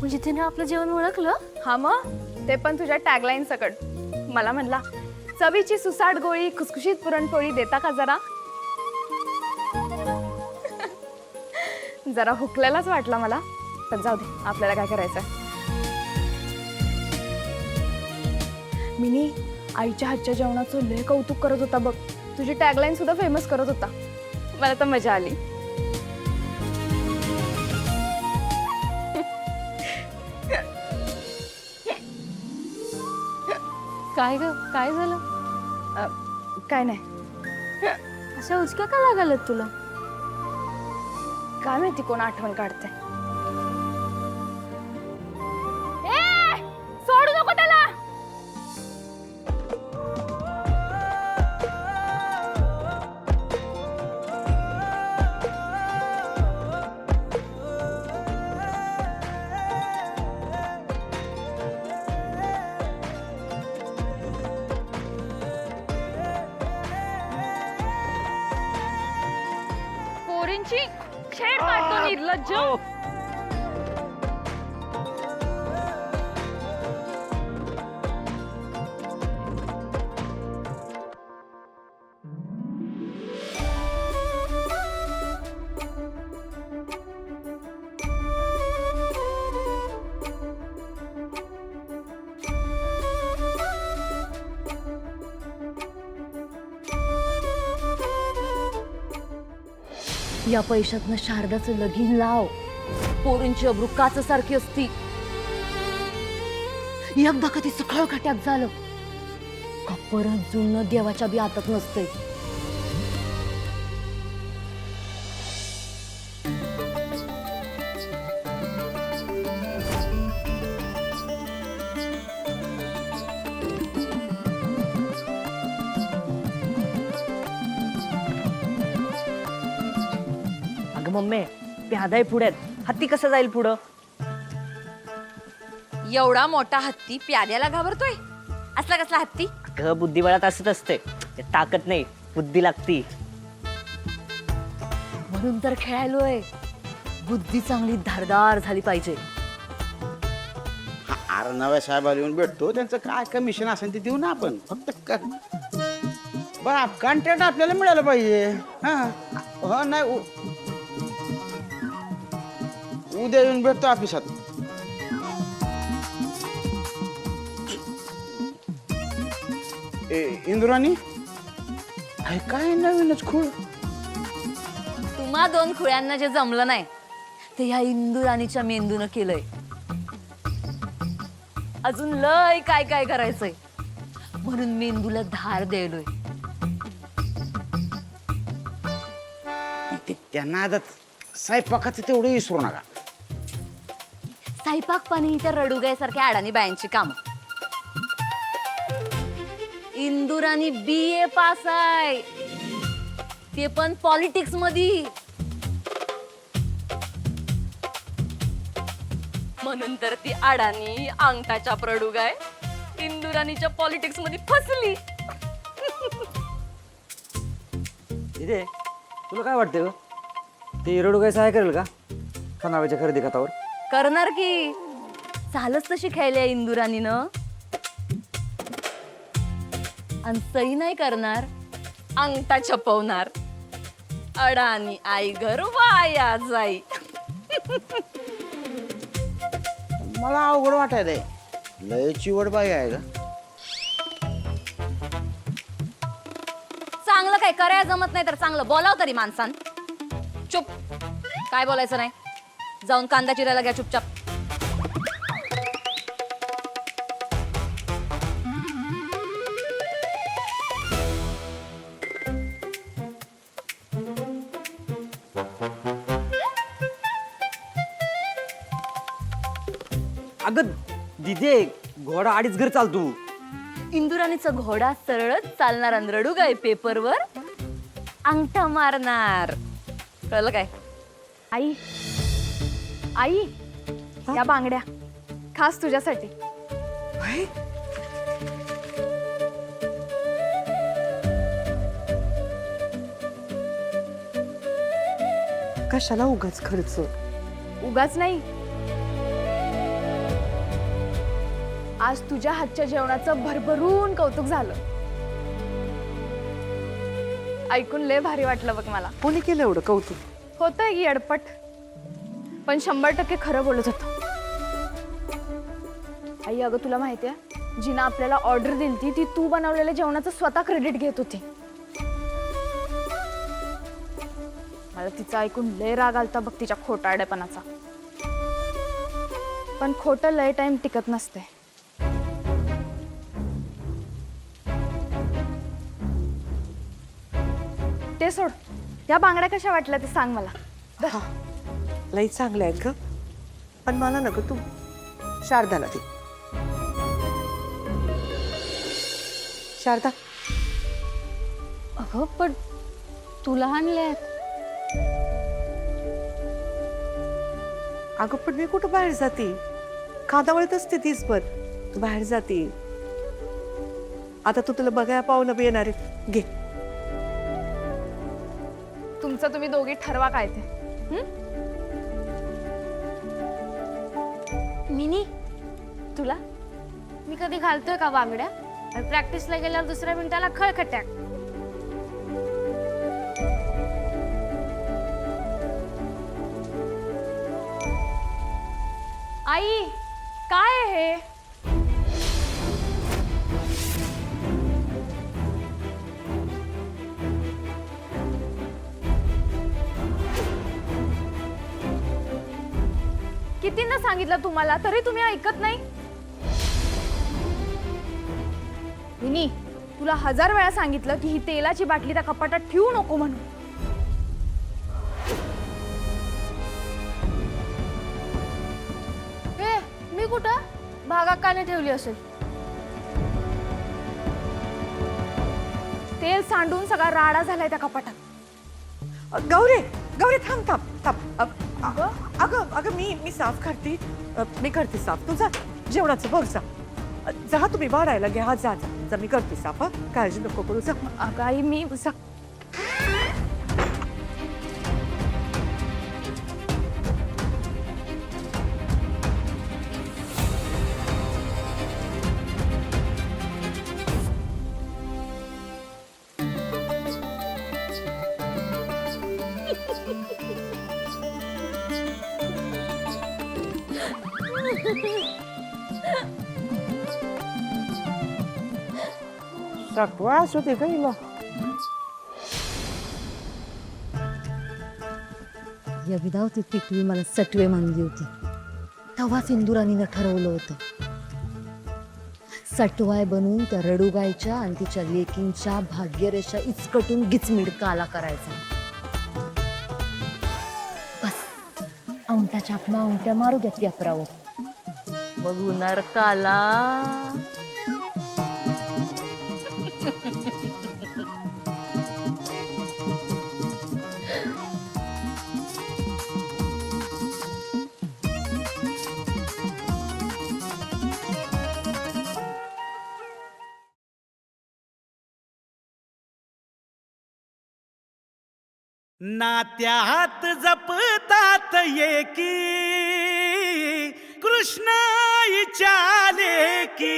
म्हणजे तिने आपलं जेवण ओळखलं? हा मग ते पण तुझ्या टॅगलाईन सकट. मला म्हणला चवीची सुसाट गोळी खुसखुशीत पुरणपोळी देता का जरा. जरा हुकलेलाच वाटला मला, पण जाऊ दे, आपल्याला काय करायचंय. मिनी आईच्या हातच्या जेवणाचं लय कौतुक करत होता बघ. तुझी टॅगलाईन सुद्धा फेमस करत होता. मला तर मजा आली. काय ग, काय झालं? काय नाही. अशा उचक्या का लागायला तुला? काय माहिती कोण आठवण काढते. सोडू नको त्याला. पोरींची छेड काढतो निर्लज्ज. या पैशातनं शारदाचं लगीन लाव. पोरींची अब्रू काचसारखी असती. एकदा कधी सखळ खट्यात झालं का परत जुळणं देवाच्या बी हातात नसतंय. मम्मी प्यादाय पुढ्यात, हत्ती कसं जाईल पुढं? एवढा मोठा हत्ती प्याद्याला घाबरतोय? असला कसला हत्ती? अगं बुद्धिबळात असत असते, ताकद नाही बुद्धी लागती. म्हणून तर खेळायलोय. बुद्धी चांगली धारदार झाली पाहिजे. अरे नव्या साहेबाला येऊन भेटतो, त्यांचं काय कमिशन असेल ते देऊ ना आपण. फक्त बरं कॉन्ट्रॅक्ट आपल्याला मिळालं पाहिजे. हा हो नाही उद्या येऊन भेटतो ऑफिसात. इंदुराणी काय नवीनच खूळ. तुम्हा दोन खुळ्यांना जे जमलं नाही ते ह्या इंदुराणीच्या मेंदून केलंय. अजून लय काय काय करायचंय, म्हणून मेंदूला धार द्यायलोय. त्यांना आता स्वयंपाकाचं तेवढं विसरू नका. स्वयंपाक पाणी त्या रडुगाईसारख्या अडाणी बायांची काम. इंदुराणी BA पास आहे, ते पण पॉलिटिक्स मध्ये. म्हणून तर ती अडाणी अंगठाच्या रडुगाय इंदुराणीच्या पॉलिटिक्स मध्ये फसली. इथे तुला काय वाटतं ते रडू काय सहाय करेल का खानावळच्या खरेदी खतावर? करणार की, चालच तशी खेळल्या इंदुराणीनं. आणि सही नाही करणार, अंगठा छपवणार. अडाणी आई घर वाया जाई. मला अवघड वाटायलंय. लय चिवड बाई आहे का? चांगलं काय करायला जमत नाही तर चांगलं बोलाव तरी माणसान. चुप, काय बोलायचं नाही. जाऊन कांदा चिरायला घ्या चुपचाप. अगं दिदे घोडा अडीच घर चालतो. इंदुराणीचा घोडा सरळच चालणार आणि रडुगाई पेपरवर अंगठा मारणार. कळलं काय? आई आई या बांगड्या खास तुझ्यासाठी. कशाला उगाच खर्च? उगाच नाही, आज तुझ्या हातच्या जेवणाचं भरभरून कौतुक झालं. ऐकून लय भारी वाटलं बघ मला. कोणी केलं एवढं कौतुक? होतंय की अडपट, पण 100% खरं बोलत होतो. आई अगं तुला माहितीये, जिनं आपल्याला ऑर्डर दिली ती तू बनवलेल्या जेवणाचं स्वतः क्रेडिट घेत होती. मला तिचं ऐकून लय राग आलता बघ तिच्या खोटारडेपणाचा. पण खोटं लय टाइम टिकत नसते. ते सोड, या बांगड्या कशा वाटल्या ते सांग मला. लई चांगले आहेत ग, पण मला नको, तू शारदाला दे. शारदा, अगं पण तुला आणले अगं पण मी कुठं बाहेर जाते? खादावळीत असते दिसभर, तू बाहेर जाते. आता तू तुला बघायला पाहुणं बी येणार आहे. घे. तुमचं तुम्ही दोघी ठरवा काय ते. मिनी, तुला मी कधी घालतोय का बांगड्या? प्रॅक्टिसला गेल्यावर दुसऱ्या मिनिटाला खळखट्याक. आई काय आहे हे? कितींदा सांगितलं तुम्हाला, तरी तुम्ही ऐकत नाही. विनी, तुला 1000 वेळा सांगितलं की ही तेलाची बाटली त्या कपाटात ठेवू नको म्हणून. हे मी कुठं भागाकाने ठेवली असेल? तेल सांडून सगळा राडा झालाय त्या कपाटात. गौरी, गौरी थांब थांब थांब. अगं अगं मी साफ करते. मी करते साफ. तुझा जेवणाचं बघ जा. जा तुम्ही वाढायला घ्या. जा जा जा, मी करते साफ. हा, काळजी नको करू. जा. अगं आई मी सकवा असू दे का हिला. या विधावती टिकवी मला सटवे मानली होती. तेव्हा सिंधुराणीनं ठरवलं होतं सटवाय बनून त्या रडूगायच्या आणि तिच्या लेकींच्या भाग्यरेषा इचकटून गिचमिडकाला करायचा. बस औंटाच्या आपल्या औंट्या मारू द्या त्या परावर. बघू नरकाला. नात्यात जपतात एकी कृष्णाईच्या लेकी.